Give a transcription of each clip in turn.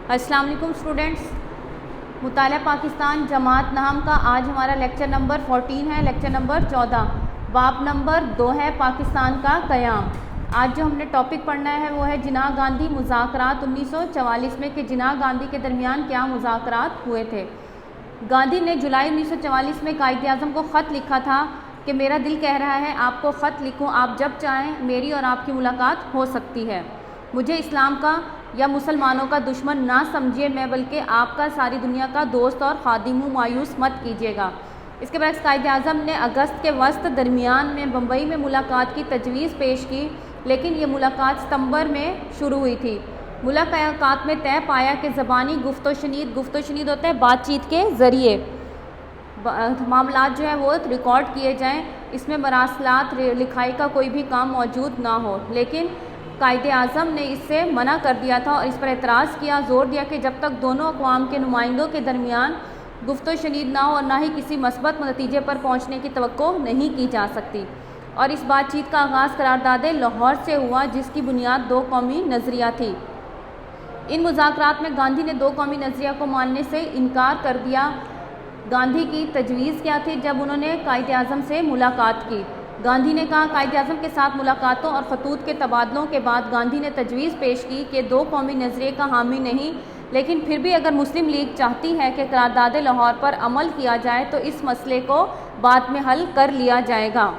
السلام علیکم اسٹوڈنٹس، مطالعہ پاکستان جماعت نام کا آج ہمارا لیکچر نمبر 14 ہے، لیکچر نمبر 14، باب نمبر 2 ہے پاکستان کا قیام۔ آج جو ہم نے ٹاپک پڑھنا ہے وہ ہے جناح گاندھی مذاکرات 1944 میں، کہ جناح گاندھی کے درمیان کیا مذاکرات ہوئے تھے۔ گاندھی نے جولائی 1944 میں قائد اعظم کو خط لکھا تھا کہ میرا دل کہہ رہا ہے آپ کو خط لکھوں، آپ جب چاہیں میری اور آپ کی ملاقات ہو سکتی ہے۔ مجھے اسلام کا یا مسلمانوں کا دشمن نہ سمجھیے، میں بلکہ آپ کا ساری دنیا کا دوست اور خادم ہوں، مایوس مت کیجیے گا۔ اس کے بعد قائد اعظم نے اگست کے وسط درمیان میں بمبئی میں ملاقات کی تجویز پیش کی، لیکن یہ ملاقات ستمبر میں شروع ہوئی تھی۔ ملاقات میں طے پایا کہ زبانی گفت و شنید ہوتا ہے بات چیت کے ذریعے معاملات جو ہے وہ ریکارڈ کیے جائیں، اس میں مراسلات لکھائی کا کوئی بھی کام موجود نہ ہو، لیکن قائد اعظم نے اس سے منع کر دیا تھا اور اس پر اعتراض کیا، زور دیا کہ جب تک دونوں اقوام کے نمائندوں کے درمیان گفت و شنید نہ ہو اور نہ ہی کسی مثبت نتیجے پر پہنچنے کی توقع نہیں کی جا سکتی۔ اور اس بات چیت کا آغاز قرارداد لاہور سے ہوا، جس کی بنیاد دو قومی نظریہ تھی۔ ان مذاکرات میں گاندھی نے دو قومی نظریہ کو ماننے سے انکار کر دیا۔ گاندھی کی تجویز کیا تھی جب انہوں نے قائد اعظم سے ملاقات کی؟ گاندھی نے کہا، قائد اعظم کے ساتھ ملاقاتوں اور خطوط کے تبادلوں کے بعد گاندھی نے تجویز پیش کی کہ دو قومی نظریے کا حامی نہیں، لیکن پھر بھی اگر مسلم لیگ چاہتی ہے کہ قرارداد لاہور پر عمل کیا جائے تو اس مسئلے کو بعد میں حل کر لیا جائے گا۔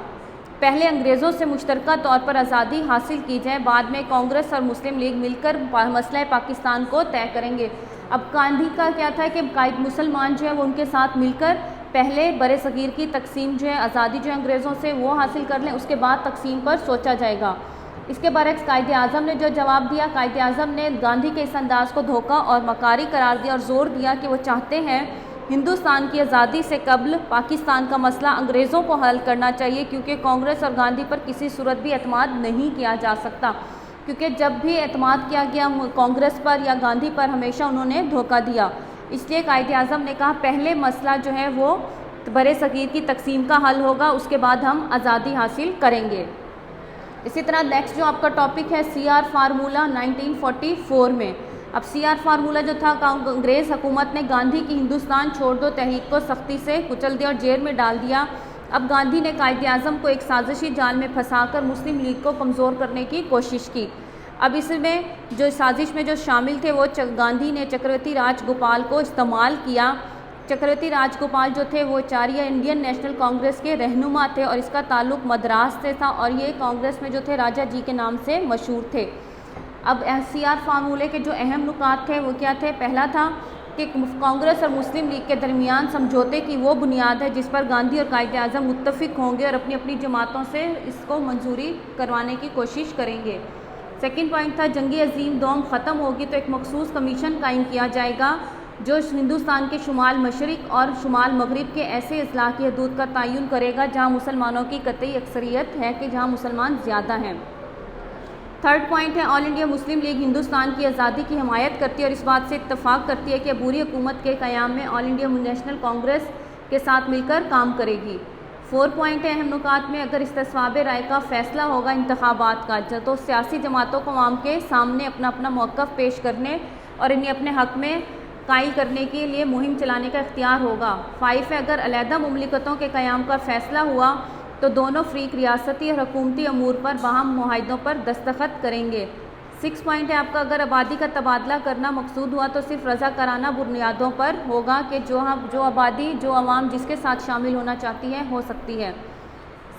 پہلے انگریزوں سے مشترکہ طور پر آزادی حاصل کی جائے، بعد میں کانگریس اور مسلم لیگ مل کر مسئلہ پاکستان کو طے کریں گے۔ اب گاندھی کا کیا تھا کہ قائد مسلمان جو ہے وہ ان کے ساتھ مل کر پہلے برِ صغیر کی تقسیم جو ہے، آزادی جو ہے انگریزوں سے وہ حاصل کر لیں، اس کے بعد تقسیم پر سوچا جائے گا۔ اس کے برعکس قائد اعظم نے جو جواب دیا، قائد اعظم نے گاندھی کے اس انداز کو دھوکہ اور مکاری قرار دیا اور زور دیا کہ وہ چاہتے ہیں ہندوستان کی آزادی سے قبل پاکستان کا مسئلہ انگریزوں کو حل کرنا چاہیے، کیونکہ کانگریس اور گاندھی پر کسی صورت بھی اعتماد نہیں کیا جا سکتا، کیونکہ جب بھی اعتماد کیا گیا کانگریس پر یا گاندھی پر ہمیشہ انہوں نے دھوکہ دیا۔ اس لیے قائد اعظم نے کہا پہلے مسئلہ جو ہے وہ برِ صغیر کی تقسیم کا حل ہوگا، اس کے بعد ہم آزادی حاصل کریں گے۔ اسی طرح نیکسٹ جو آپ کا ٹاپک ہے سی آر فارمولہ 1944 میں۔ اب سی آر فارمولہ جو تھا، انگریز حکومت نے گاندھی کی ہندوستان چھوڑ دو تحریک کو سختی سے کچل دیا اور جیل میں ڈال دیا۔ اب گاندھی نے قائد اعظم کو ایک سازشی جال میں پھنسا کر مسلم لیگ کو کمزور کرنے کی کوشش کی۔ اب اس میں جو سازش میں جو شامل تھے وہ گاندھی نے چکرورتی راج گوپال کو استعمال کیا۔ چکرورتی راج گوپال جو تھے وہ آچاریہ انڈین نیشنل کانگریس کے رہنما تھے اور اس کا تعلق مدراس سے تھا، اور یہ کانگریس میں جو تھے راجہ جی کے نام سے مشہور تھے۔ اب سی آر فارمولے کے جو اہم نکات تھے وہ کیا تھے؟ پہلا تھا کہ کانگریس اور مسلم لیگ کے درمیان سمجھوتے کی وہ بنیاد ہے جس پر گاندھی اور قائد اعظم متفق ہوں گے اور اپنی اپنی جماعتوں سے اس کو منظوری کروانے کی کوشش کریں گے۔ سیکنڈ پوائنٹ تھا جنگی عظیم دوم ختم ہوگی تو ایک مخصوص کمیشن قائم کیا جائے گا جو ہندوستان کے شمال مشرق اور شمال مغرب کے ایسے اضلاع کی حدود کا تعین کرے گا جہاں مسلمانوں کی قطعی اکثریت ہے، کہ جہاں مسلمان زیادہ ہیں۔ تھرڈ پوائنٹ ہے آل انڈیا مسلم لیگ ہندوستان کی آزادی کی حمایت کرتی ہے اور اس بات سے اتفاق کرتی ہے کہ عبوری حکومت کے قیام میں آل انڈیا نیشنل کانگریس کے ساتھ مل کر کام کرے گی۔ 4 پوائنٹ ہے اہم نکات میں، اگر استصواب رائے کا فیصلہ ہوگا انتخابات کا تو سیاسی جماعتوں کو عوام کے سامنے اپنا اپنا موقف پیش کرنے اور انہیں اپنے حق میں قائل کرنے کے لیے مہم چلانے کا اختیار ہوگا۔ 5 ہے اگر علیحدہ مملکتوں کے قیام کا فیصلہ ہوا تو دونوں فریق ریاستی اور حکومتی امور پر باہم معاہدوں پر دستخط کریں گے۔ 6 پوائنٹ ہے آپ کا، اگر آبادی کا تبادلہ کرنا مقصود ہوا تو صرف رضاکارانہ بنیادوں پر ہوگا، کہ جو آبادی جو عوام جس کے ساتھ شامل ہونا چاہتی ہے ہو سکتی ہے۔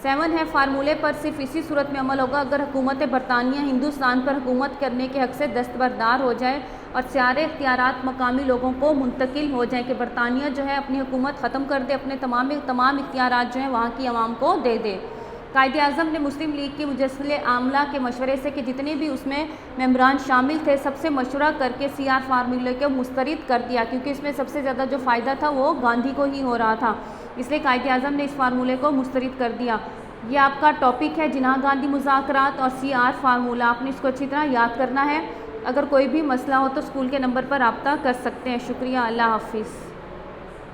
7 ہے فارمولے پر صرف اسی صورت میں عمل ہوگا اگر حکومت برطانیہ ہندوستان پر حکومت کرنے کے حق سے دستبردار ہو جائے اور سارے اختیارات مقامی لوگوں کو منتقل ہو جائیں، کہ برطانیہ جو ہے اپنی حکومت ختم کر دے، اپنے تمام اختیارات جو ہیں وہاں کی عوام کو دے دے۔ قائد اعظم نے مسلم لیگ کے مجلس عاملہ کے مشورے سے، کہ جتنے بھی اس میں ممبران شامل تھے سب سے مشورہ کر کے سی آر فارمولے کو مسترد کر دیا، کیونکہ اس میں سب سے زیادہ جو فائدہ تھا وہ گاندھی کو ہی ہو رہا تھا، اس لیے قائد اعظم نے اس فارمولے کو مسترد کر دیا۔ یہ آپ کا ٹاپک ہے جناح گاندھی مذاکرات اور سی آر فارمولہ، آپ نے اس کو اچھی طرح یاد کرنا ہے۔ اگر کوئی بھی مسئلہ ہو تو اسکول کے نمبر پر رابطہ کر سکتے ہیں۔ شکریہ، اللہ حافظ۔